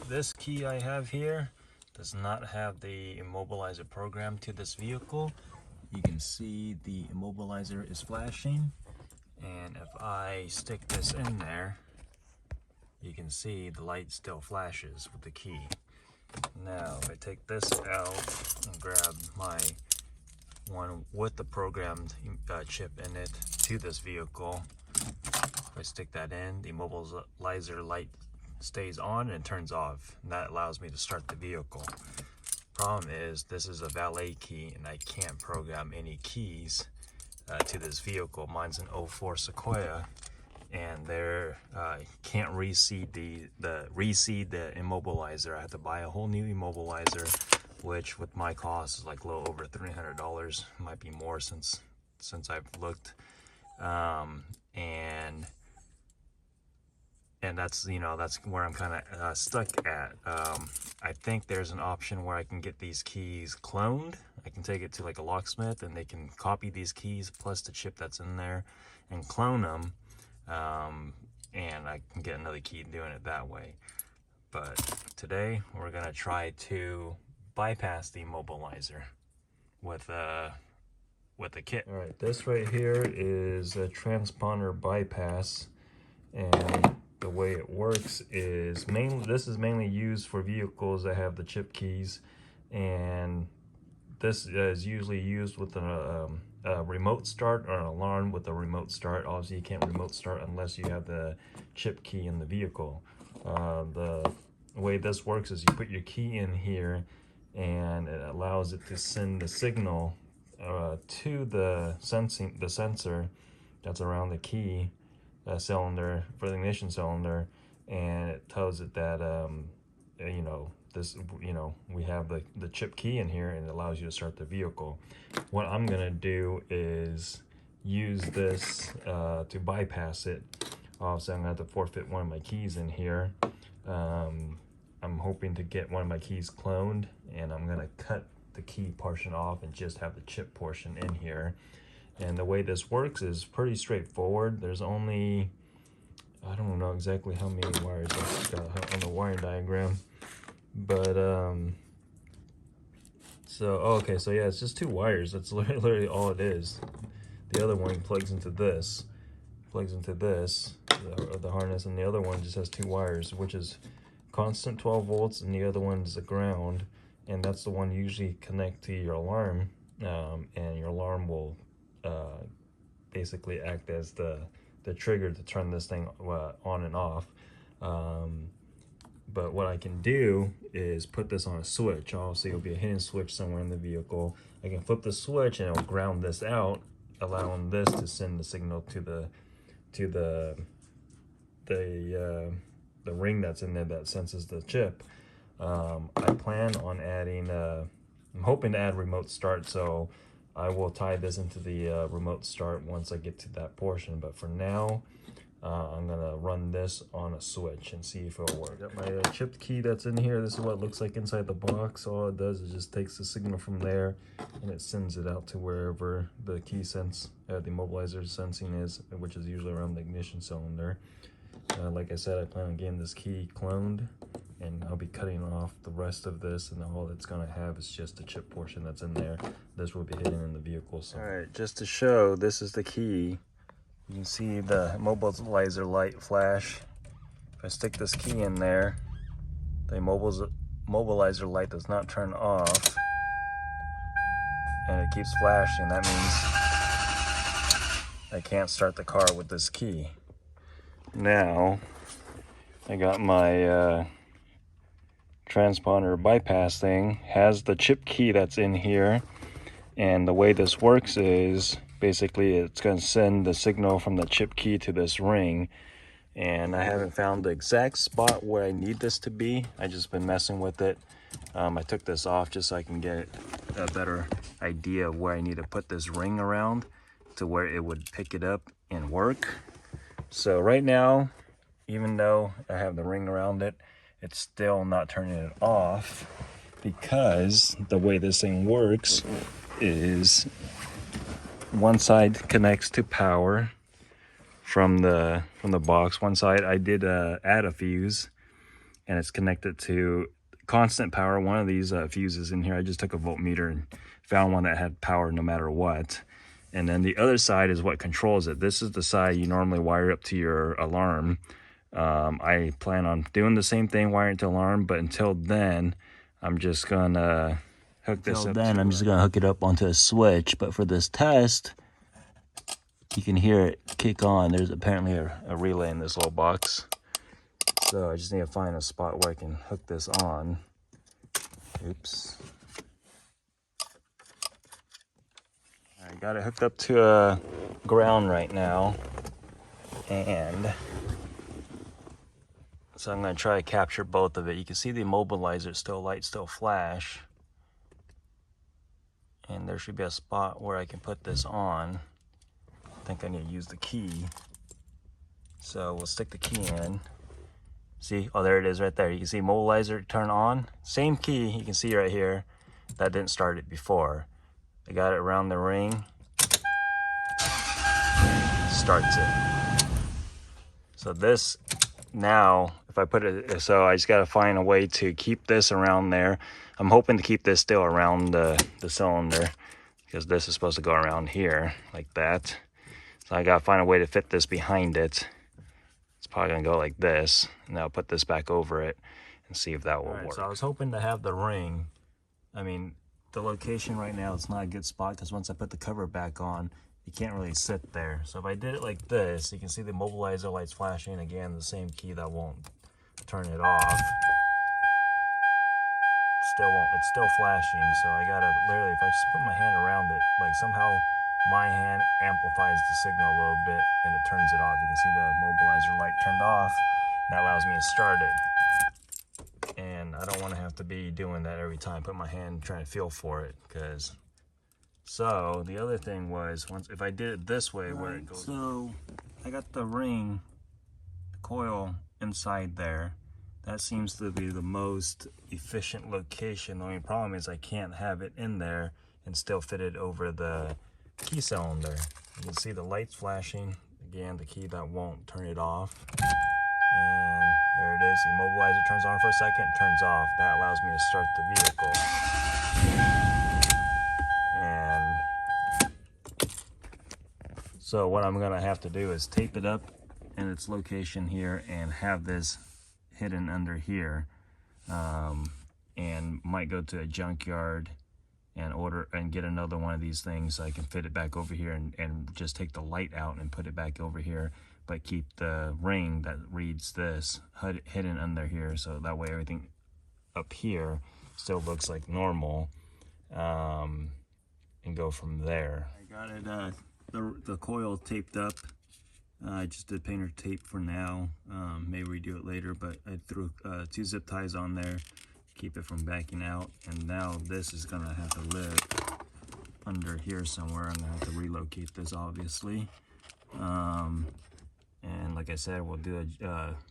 this key I have here does not have the immobilizer program to this vehicle. You can see the immobilizer is flashing, and if I stick this in there, you can see the light still flashes with the key. Now if I take this out and grab my one with the programmed chip in it to this vehicle, if I stick that in, the immobilizer light stays on and turns off, and that allows me to start the vehicle. Problem is, this is a valet key and I can't program any keys to this vehicle. Mine's an 04 Sequoia, and there can't reseed the immobilizer. I have to buy a whole new immobilizer, which with my cost is like a little over $300. Might be more since I've looked, and that's, you know, that's where I'm kind of stuck at. I think there's an option where I can get these keys cloned. I can take it to like a locksmith and they can copy these keys plus the chip that's in there and clone them, and I can get another key doing it that way. But today we're gonna try to bypass the immobilizer with a kit. All right, this right here is a transponder bypass, and the way it works is this is mainly used for vehicles that have the chip keys, and this is usually used with a remote start or an alarm with a remote start. Obviously you can't remote start unless you have the chip key in the vehicle. The way this works is you put your key in here and it allows it to send the signal to the sensor that's around the key cylinder for the ignition cylinder, and it tells it that we have the chip key in here, and it allows you to start the vehicle. What I'm gonna do is use this to bypass it. Obviously I'm gonna have to forfeit one of my keys in here. I'm hoping to get one of my keys cloned, and I'm gonna cut the key portion off and just have the chip portion in here. And the way this works is pretty straightforward. There's only, I don't know exactly how many wires I've got on the wiring diagram, but so yeah, it's just 2 wires. That's literally all it is. The other one plugs into this, the harness, and the other one just has 2 wires, which is constant 12 volts, and the other one is a ground, and that's the one you usually connect to your alarm, and your alarm will basically act as the trigger to turn this thing on and off. But what I can do is put this on a switch. Obviously it'll be a hidden switch somewhere in the vehicle. I can flip the switch and it'll ground this out, allowing this to send the signal to the ring that's in there that senses the chip. I plan on adding I'm hoping to add remote start, so I will tie this into the remote start once I get to that portion. But for now, I'm gonna run this on a switch and see if it'll work. Got my chip key that's in here. This is what it looks like inside the box. All it does is just takes the signal from there and it sends it out to wherever the key sense, the immobilizer sensing is, which is usually around the ignition cylinder. Like I said, I plan on getting this key cloned, and I'll be cutting off the rest of this, and all it's gonna have is just the chip portion that's in there. This will be hidden in the vehicle. So. All right, just to show, this is the key. You can see the immobilizer light flash. If I stick this key in there, the immobilizer light does not turn off, and it keeps flashing. That means I can't start the car with this key. Now, I got my transponder bypass thing, has the chip key that's in here, and the way this works is basically it's going to send the signal from the chip key to this ring, and I haven't found the exact spot where I need this to be. I just been messing with it. I took this off just so I can get a better idea of where I need to put this ring around to where it would pick it up and work. So right now, even though I have the ring around it, it's still not turning it off, because the way this thing works is one side connects to power from the box. One side I did add a fuse, and it's connected to constant power. One of these fuses in here, I just took a voltmeter and found one that had power no matter what. And then the other side is what controls it. This is the side you normally wire up to your alarm. I plan on doing the same thing, wiring to alarm, but until then, I'm just gonna hook this up. I'm just gonna hook it up onto a switch. But for this test, you can hear it kick on. There's apparently a relay in this little box. So I just need to find a spot where I can hook this on. Oops. I got it hooked up to a ground right now. And so I'm going to try to capture both of it. You can see the immobilizer still light, still flash. And there should be a spot where I can put this on. I think I need to use the key. So we'll stick the key in. See, oh, there it is right there. You can see immobilizer turn on. Same key, you can see right here. That didn't start it before. I got it around the ring. Starts it. So this, now, if I put it, so I just got to find a way to keep this around there. I'm hoping to keep this still around the cylinder, because this is supposed to go around here like that. So I got to find a way to fit this behind it. It's probably gonna go like this, and I'll put this back over it and see if that will work. So I was hoping to have the ring. I mean, the location right now, it's not a good spot, because once I put the cover back on, you can't really sit there. So if I did it like this, you can see the immobilizer lights flashing. Again, the same key that won't turn it off. It's still flashing. So I gotta literally, if I just put my hand around it, like somehow my hand amplifies the signal a little bit and it turns it off. You can see the immobilizer light turned off. That allows me to start it. And I don't want to have to be doing that every time. Put my hand trying to feel for it, because. So the other thing was, if I did it this way, where it goes. So I got the ring, the coil inside there. That seems to be the most efficient location. The only problem is I can't have it in there and still fit it over the key cylinder. You can see the lights flashing. Again, the key that won't turn it off. And there it is. The immobilizer turns on for a second, turns off. That allows me to start the vehicle. And so what I'm gonna have to do is tape it up in its location here and have this hidden under here. And might go to a junkyard and order and get another one of these things so I can fit it back over here and just take the light out and put it back over here, but keep the ring that reads this hidden under here, so that way everything up here still looks like normal, and go from there. I got it, the coil taped up. I just did painter tape for now. May redo it later, but I threw 2 zip ties on there, keep it from backing out. And now this is gonna have to live under here somewhere. I'm gonna have to relocate this, obviously. And like I said, we'll do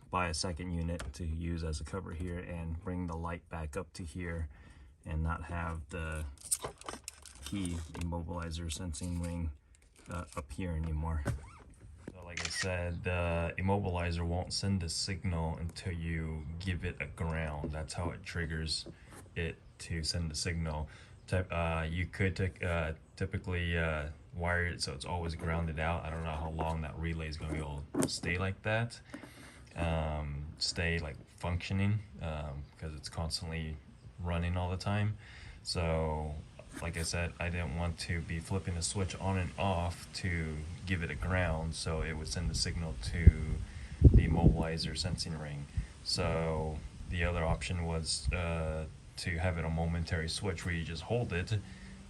buy a second unit to use as a cover here and bring the light back up to here and not have the key immobilizer sensing ring up here anymore. So like I said, the immobilizer won't send a signal until you give it a ground. That's how it triggers it to send the signal. You could typically wire it so it's always grounded out. I don't know how long that relay is going to be able to stay like that, stay like functioning, because it's constantly running all the time. So like I said, I didn't want to be flipping the switch on and off to give it a ground, so it would send the signal to the immobilizer sensing ring. So the other option was to have it a momentary switch where you just hold it,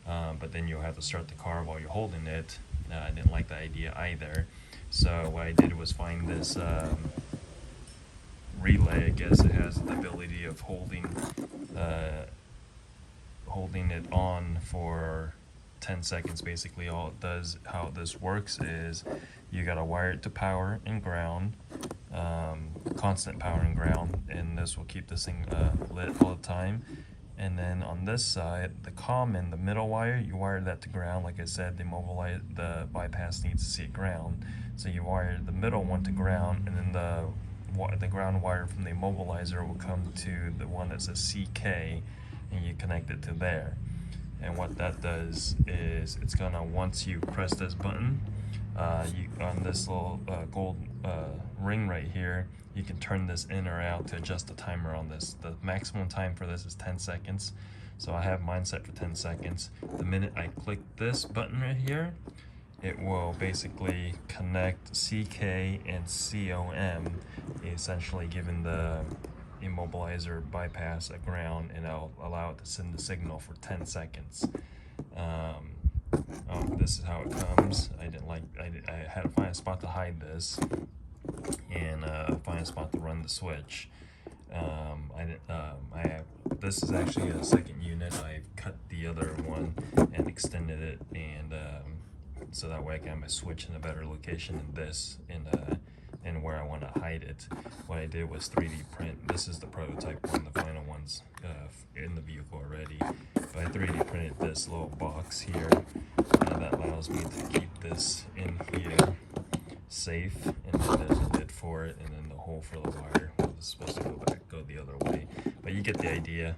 but then you'll have to start the car while you're holding it. I didn't like that idea either. So what I did was find this relay. I guess it has the ability of holding it on for 10 seconds. Basically all it does, how this works is you gotta wire it to power and ground, constant power and ground, and this will keep this thing lit all the time. And then on this side, the middle wire, you wire that to ground. Like I said, the bypass needs to see it ground, so you wire the middle one to ground, and then the the ground wire from the immobilizer will come to the one that says CK, and you connect it to there. And what that does is it's gonna, once you press this button, on this little gold ring right here, you can turn this in or out to adjust the timer on this. The maximum time for this is 10 seconds. So I have mine set for 10 seconds. The minute I click this button right here, it will basically connect CK and COM, essentially giving the immobilizer bypass a ground, and I'll allow it to send the signal for 10 seconds. This is how it comes. I had to find a spot to hide this, and find a spot to run the switch. This is actually a second unit. I cut the other one and extended it, and so that way I can have my switch in a better location than this, and where I want to hide it. What I did was 3D print. This is the prototype one, the final one's in the vehicle already. But I 3D printed this little box here, and that allows me to keep this in here safe, and then there's a lid for it, and then the hole for the wire. It's supposed to go the other way, but you get the idea.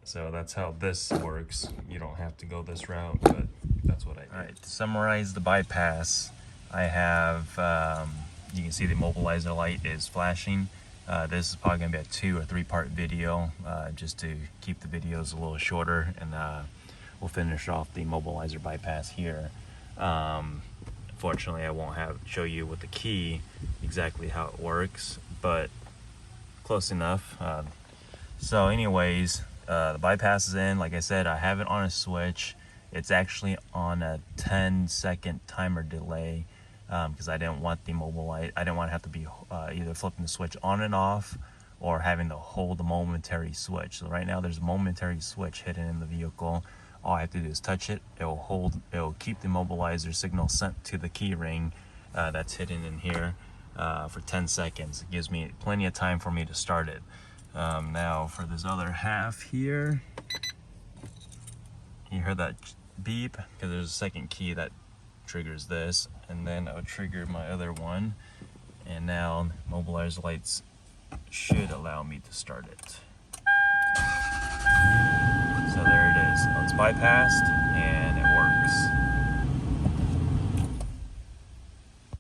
So that's how this works. You don't have to go this route, but that's what I did. All right, to summarize the bypass, I have, you can see the immobilizer light is flashing. This is probably gonna be a 2 or 3 part video, just to keep the videos a little shorter, and we'll finish off the immobilizer bypass here. Unfortunately, I won't show you with the key exactly how it works, but close enough. So anyways, the bypass is in. Like I said, I have it on a switch. It's actually on a 10-second timer delay, because I didn't want the immobilizer, I didn't want to have to be either flipping the switch on and off or having to hold the momentary switch. So right now there's a momentary switch hidden in the vehicle. All I have to do is touch it. It'll keep the immobilizer signal sent to the key ring that's hidden in here for 10 seconds. It gives me plenty of time for me to start it. Now for this other half here, you heard that beep because there's a second key that triggers this, and then I'll trigger my other one, and now immobilizer lights should allow me to start it. So there it is. It's bypassed.